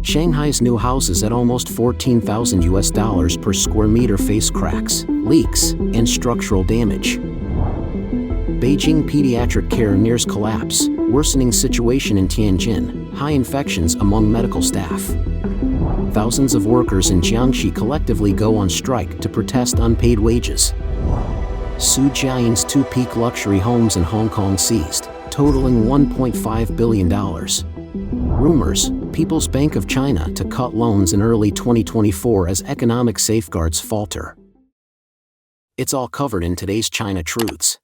Shanghai's new houses at almost $14,000 per square meter face cracks, leaks, and structural damage. Beijing Pediatric care nears collapse, worsening situation in Tianjin, high infections among medical staff. Thousands of workers in Jiangxi collectively go on strike to protest unpaid wages. Jiayin's two peak luxury homes in Hong Kong seized, totaling $1.5 billion. Rumors: People's Bank of China to cut loans in early 2024 as economic safeguards falter. It's all covered in today's China Truths.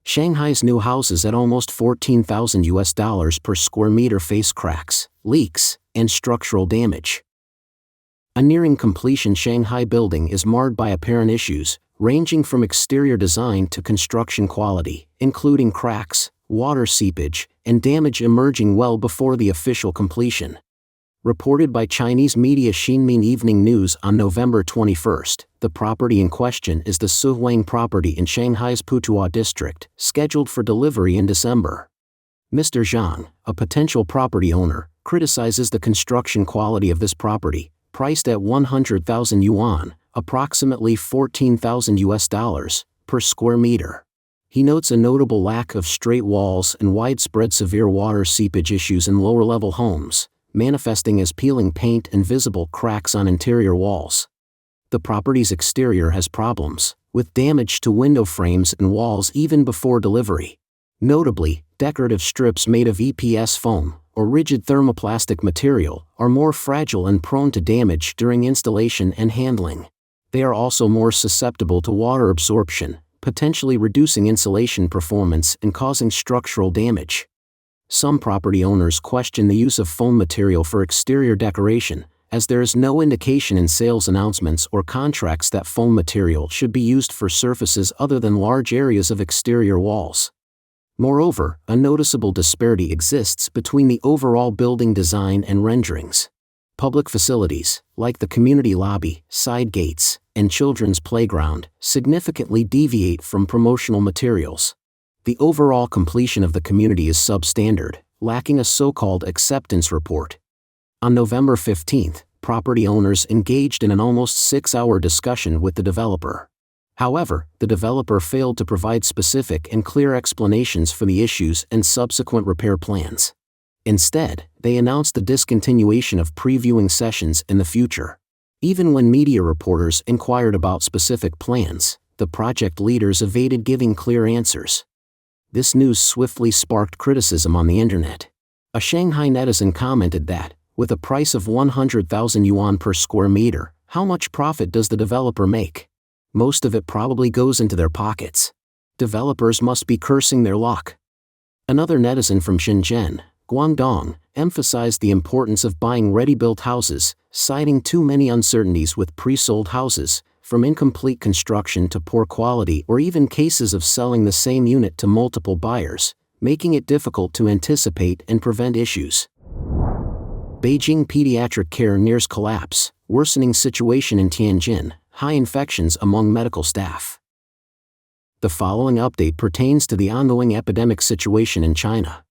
Shanghai's new houses at almost $14,000 per square meter face cracks, leaks, and structural damage. A nearing completion Shanghai building is marred by apparent issues, ranging from exterior design to construction quality, including cracks, water seepage, and damage emerging well before the official completion. Reported by Chinese media Xinmin Evening News on November 21, the property in question is the Suhuang property in Shanghai's Putuo district, scheduled for delivery in December. Mr. Zhang, a potential property owner, criticizes the construction quality of this property, priced at 100,000 yuan, approximately $14,000 per square meter. He notes a notable lack of straight walls and widespread severe water seepage issues in lower-level homes, manifesting as peeling paint and visible cracks on interior walls. The property's exterior has problems, with damage to window frames and walls even before delivery. Notably, decorative strips made of EPS foam, or rigid thermoplastic material, are more fragile and prone to damage during installation and handling. They are also more susceptible to water absorption, potentially reducing insulation performance and causing structural damage. Some property owners question the use of foam material for exterior decoration, as there is no indication in sales announcements or contracts that foam material should be used for surfaces other than large areas of exterior walls. Moreover, a noticeable disparity exists between the overall building design and renderings. Public facilities, like the community lobby, side gates, and children's playground, significantly deviate from promotional materials. The overall completion of the community is substandard, lacking a so-called acceptance report. On November 15, property owners engaged in an almost 6-hour discussion with the developer. However, the developer failed to provide specific and clear explanations for the issues and subsequent repair plans. Instead, they announced the discontinuation of previewing sessions in the future. Even when media reporters inquired about specific plans, the project leaders evaded giving clear answers. This news swiftly sparked criticism on the internet. A Shanghai netizen commented that, with a price of 100,000 yuan per square meter, how much profit does the developer make? Most of it probably goes into their pockets. Developers must be cursing their luck. Another netizen from Shenzhen, Guangdong, emphasized the importance of buying ready-built houses, citing too many uncertainties with pre-sold houses, from incomplete construction to poor quality or even cases of selling the same unit to multiple buyers, making it difficult to anticipate and prevent issues. Beijing Pediatric care nears collapse, worsening situation in Tianjin, high infections among medical staff. The following update pertains to the ongoing epidemic situation in China.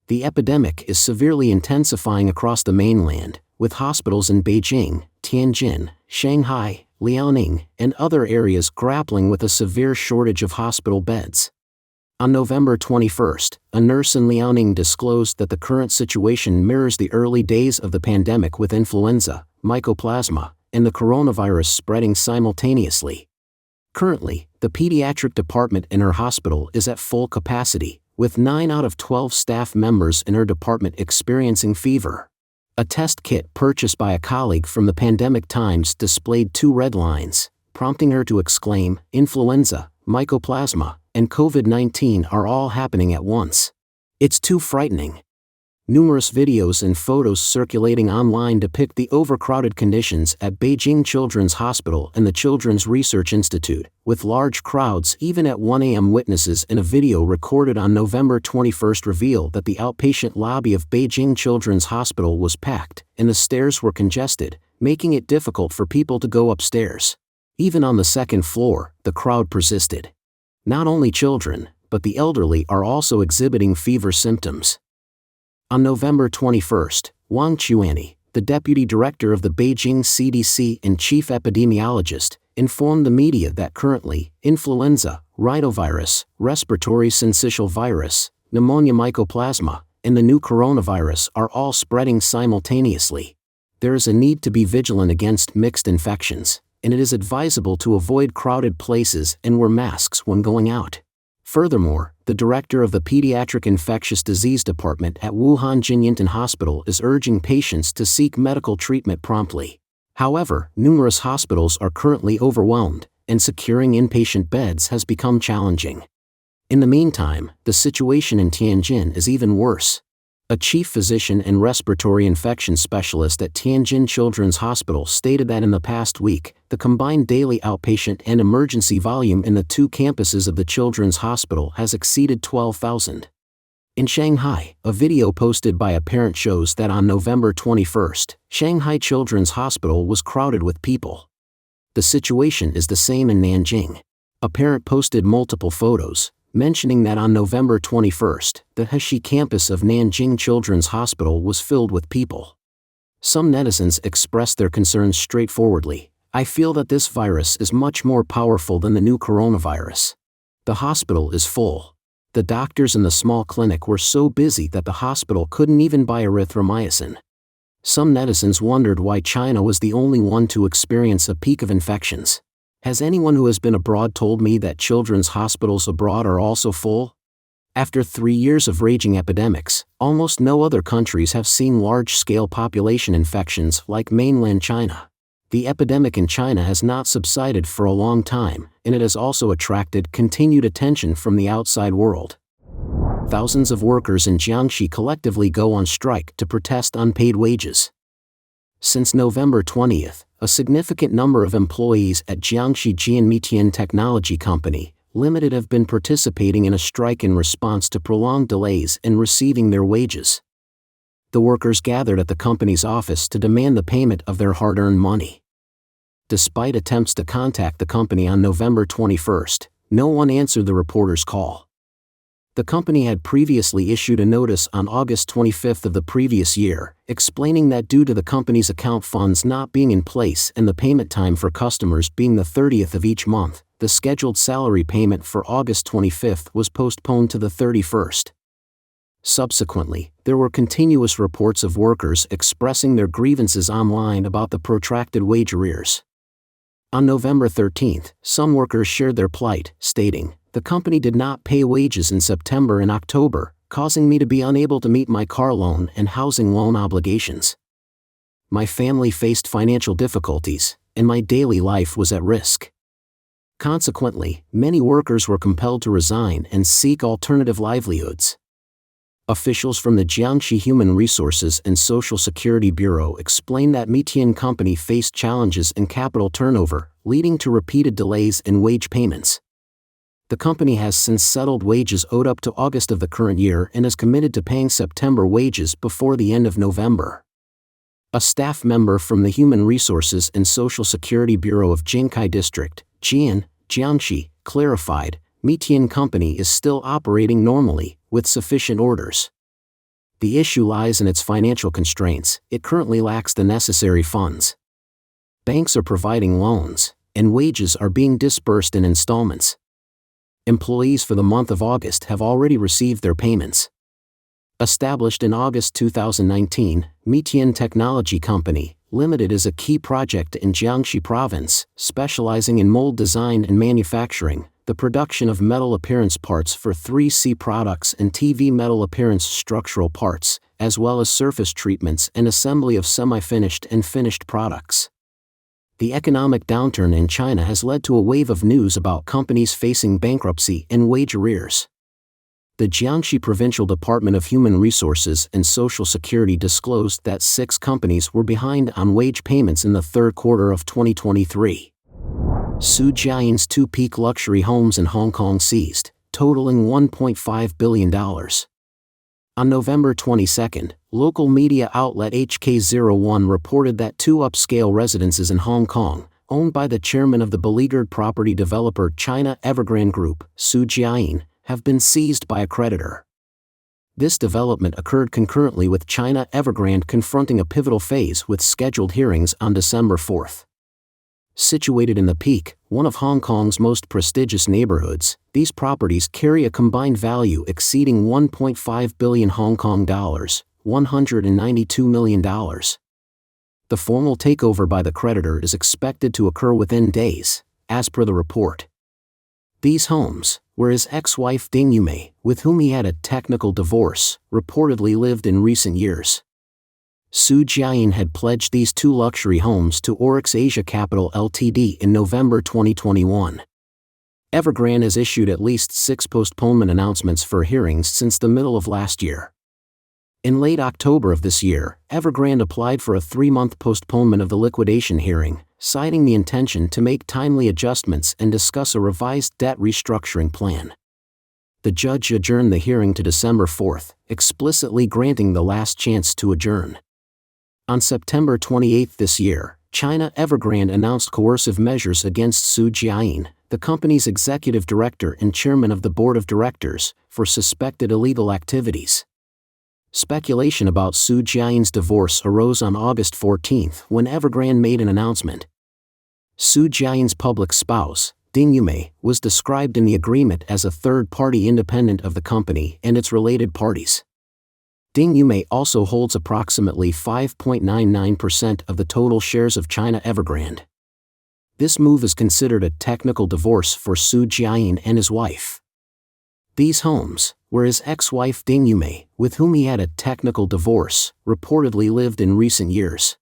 The epidemic is severely intensifying across the mainland, with hospitals in Beijing, Tianjin, Shanghai, Liaoning, and other areas grappling with a severe shortage of hospital beds. On November 21, a nurse in Liaoning disclosed that the current situation mirrors the early days of the pandemic, with influenza, mycoplasma, and the coronavirus spreading simultaneously. Currently, the pediatric department in her hospital is at full capacity, with 9 out of 12 staff members in her department experiencing fever. A test kit purchased by a colleague from the Pandemic Times displayed 2 red lines, prompting her to exclaim, "Influenza, mycoplasma, and COVID-19 are all happening at once. It's too frightening." Numerous videos and photos circulating online depict the overcrowded conditions at Beijing Children's Hospital and the Children's Research Institute, with large crowds even at 1 a.m. Witnesses in a video recorded on November 21 reveal that the outpatient lobby of Beijing Children's Hospital was packed, and the stairs were congested, making it difficult for people to go upstairs. Even on the second floor, the crowd persisted. Not only children, but the elderly are also exhibiting fever symptoms. On November 21, Wang Chuani, the deputy director of the Beijing CDC and chief epidemiologist, informed the media that currently, influenza, rhinovirus, respiratory syncytial virus, pneumonia mycoplasma, and the new coronavirus are all spreading simultaneously. There is a need to be vigilant against mixed infections, and it is advisable to avoid crowded places and wear masks when going out. Furthermore, the director of the Pediatric Infectious Disease Department at Wuhan Jiayin Hospital is urging patients to seek medical treatment promptly. However, numerous hospitals are currently overwhelmed, and securing inpatient beds has become challenging. In the meantime, the situation in Tianjin is even worse. A chief physician and respiratory infection specialist at Tianjin Children's Hospital stated that in the past week, the combined daily outpatient and emergency volume in the two campuses of the Children's Hospital has exceeded 12,000. In Shanghai, a video posted by a parent shows that on November 21, Shanghai Children's Hospital was crowded with people. The situation is the same in Nanjing. A parent posted multiple photos, mentioning that on November 21, the Heshi campus of Nanjing Children's Hospital was filled with people. Some netizens expressed their concerns straightforwardly. "I feel that this virus is much more powerful than the new coronavirus. The hospital is full. The doctors in the small clinic were so busy that the hospital couldn't even buy erythromycin." Some netizens wondered why China was the only one to experience a peak of infections. "Has anyone who has been abroad told me that children's hospitals abroad are also full?" After 3 years of raging epidemics, almost no other countries have seen large-scale population infections like mainland China. The epidemic in China has not subsided for a long time, and it has also attracted continued attention from the outside world. Thousands of workers in Jiangxi collectively go on strike to protest unpaid wages. Since November 20, a significant number of employees at Jiangxi Jiayin Technology Company, Limited have been participating in a strike in response to prolonged delays in receiving their wages. The workers gathered at the company's office to demand the payment of their hard-earned money. Despite attempts to contact the company on November 21, no one answered the reporter's call. The company had previously issued a notice on August 25 of the previous year, explaining that due to the company's account funds not being in place and the payment time for customers being the 30th of each month, the scheduled salary payment for August 25 was postponed to the 31st. Subsequently, there were continuous reports of workers expressing their grievances online about the protracted wage arrears. On November 13, some workers shared their plight, stating, "The company did not pay wages in September and October, causing me to be unable to meet my car loan and housing loan obligations. My family faced financial difficulties, and my daily life was at risk." Consequently, many workers were compelled to resign and seek alternative livelihoods. Officials from the Jiangxi Human Resources and Social Security Bureau explained that Mitian Company faced challenges in capital turnover, leading to repeated delays in wage payments. The company has since settled wages owed up to August of the current year and is committed to paying September wages before the end of November. A staff member from the Human Resources and Social Security Bureau of Jinkai District, Jiayin, Jiangxi, clarified, Mitian Company is still operating normally, with sufficient orders. The issue lies in its financial constraints. It currently lacks the necessary funds. Banks are providing loans, and wages are being disbursed in installments. Employees for the month of August have already received their payments. Established in August 2019, Mitian Technology Company, Limited is a key project in Jiangxi Province, specializing in mold design and manufacturing, the production of metal appearance parts for 3C products and TV metal appearance structural parts, as well as surface treatments and assembly of semi-finished and finished products. The economic downturn in China has led to a wave of news about companies facing bankruptcy and wage arrears. The Jiangxi Provincial Department of Human Resources and Social Security disclosed that 6 companies were behind on wage payments in the third quarter of 2023. Jiayin's 2 peak luxury homes in Hong Kong seized, totaling $1.5 billion. On November 22, local media outlet HK01 reported that 2 upscale residences in Hong Kong, owned by the chairman of the beleaguered property developer China Evergrande Group, Jiayin, have been seized by a creditor. This development occurred concurrently with China Evergrande confronting a pivotal phase with scheduled hearings on December 4. Situated in the Peak, one of Hong Kong's most prestigious neighborhoods, these properties carry a combined value exceeding 1.5 billion Hong Kong dollars, $192 million. The formal takeover by the creditor is expected to occur within days, as per the report. These homes, where his ex-wife Ding Yumei, with whom he had a technical divorce, reportedly lived in recent years. Su Jiayin had pledged these two luxury homes to Oryx Asia Capital Ltd. In November 2021. Evergrande has issued at least 6 postponement announcements for hearings since the middle of last year. In late October of this year, Evergrande applied for a 3-month postponement of the liquidation hearing, citing the intention to make timely adjustments and discuss a revised debt restructuring plan. The judge adjourned the hearing to December 4, explicitly granting the last chance to adjourn. On September 28 this year, China Evergrande announced coercive measures against Su Jiayin, the company's executive director and chairman of the board of directors, for suspected illegal activities. Speculation about Su Jiayin's divorce arose on August 14 when Evergrande made an announcement. Su Jiayin's public spouse, Ding Yumei, was described in the agreement as a third party independent of the company and its related parties. Ding Yumei also holds approximately 5.99% of the total shares of China Evergrande. This move is considered a technical divorce for Su Jiayin and his wife. These homes, where his ex-wife Ding Yumei, with whom he had a technical divorce, reportedly lived in recent years.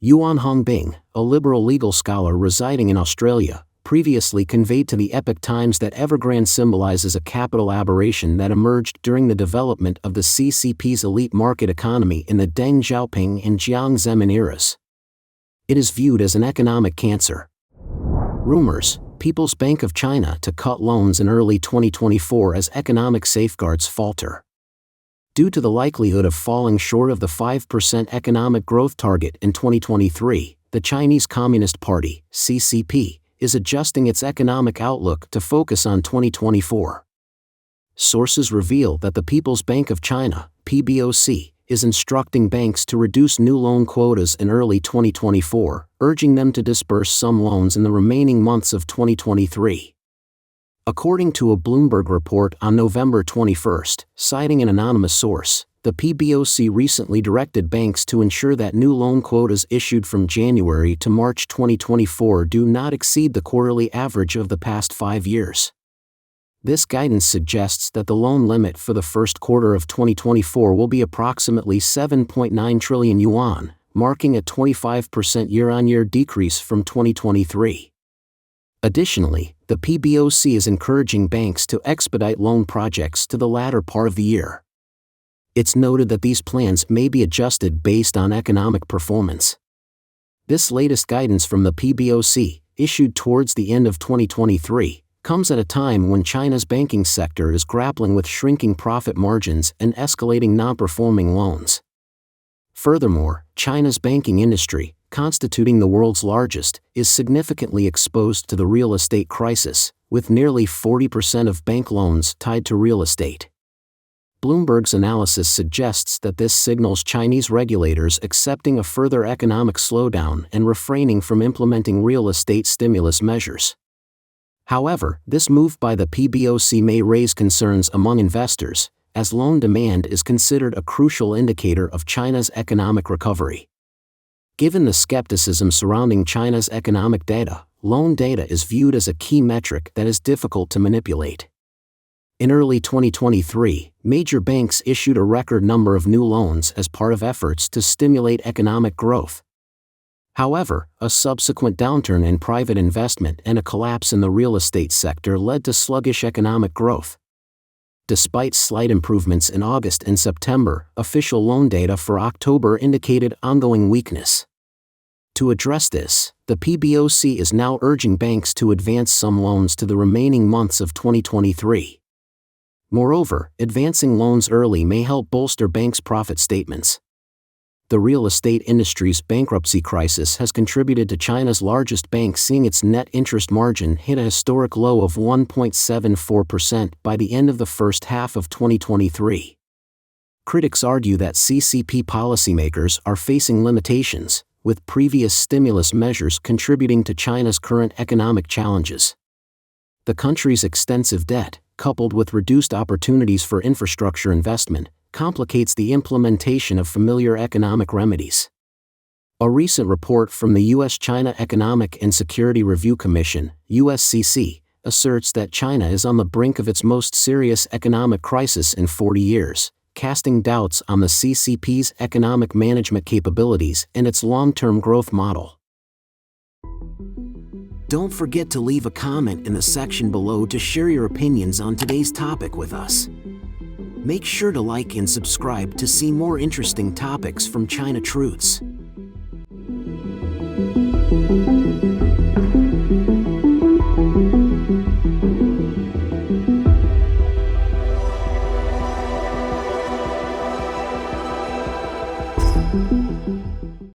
Yuan Hongbing, a liberal legal scholar residing in Australia, previously conveyed to the Epoch Times that Evergrande symbolizes a capital aberration that emerged during the development of the CCP's elite market economy in the Deng Xiaoping and Jiang Zemin eras. It is viewed as an economic cancer. Rumors, People's Bank of China to cut loans in early 2024 as economic safeguards falter. Due to the likelihood of falling short of the 5% economic growth target in 2023, the Chinese Communist Party, CCP, is adjusting its economic outlook to focus on 2024. Sources reveal that the People's Bank of China, PBOC, is instructing banks to reduce new loan quotas in early 2024, urging them to disburse some loans in the remaining months of 2023. According to a Bloomberg report on November 21, citing an anonymous source, the PBOC recently directed banks to ensure that new loan quotas issued from January to March 2024 do not exceed the quarterly average of the past 5 years. This guidance suggests that the loan limit for the first quarter of 2024 will be approximately 7.9 trillion yuan, marking a 25% year-on-year decrease from 2023. Additionally, the PBOC is encouraging banks to expedite loan projects to the latter part of the year. It's noted that these plans may be adjusted based on economic performance. This latest guidance from the PBOC, issued towards the end of 2023, comes at a time when China's banking sector is grappling with shrinking profit margins and escalating non-performing loans. Furthermore, China's banking industry, constituting the world's largest, is significantly exposed to the real estate crisis, with nearly 40% of bank loans tied to real estate. Bloomberg's analysis suggests that this signals Chinese regulators accepting a further economic slowdown and refraining from implementing real estate stimulus measures. However, this move by the PBOC may raise concerns among investors, as loan demand is considered a crucial indicator of China's economic recovery. Given the skepticism surrounding China's economic data, loan data is viewed as a key metric that is difficult to manipulate. In early 2023, major banks issued a record number of new loans as part of efforts to stimulate economic growth. However, a subsequent downturn in private investment and a collapse in the real estate sector led to sluggish economic growth. Despite slight improvements in August and September, official loan data for October indicated ongoing weakness. To address this, the PBOC is now urging banks to advance some loans to the remaining months of 2023. Moreover, advancing loans early may help bolster banks' profit statements. The real estate industry's bankruptcy crisis has contributed to China's largest bank seeing its net interest margin hit a historic low of 1.74% by the end of the first half of 2023. Critics argue that CCP policymakers are facing limitations, with previous stimulus measures contributing to China's current economic challenges. The country's extensive debt, coupled with reduced opportunities for infrastructure investment, complicates the implementation of familiar economic remedies. A recent report from the U.S.-China Economic and Security Review Commission, USCC, asserts that China is on the brink of its most serious economic crisis in 40 years, casting doubts on the CCP's economic management capabilities and its long-term growth model. Don't forget to leave a comment in the section below to share your opinions on today's topic with us. Make sure to like and subscribe to see more interesting topics from China Truths.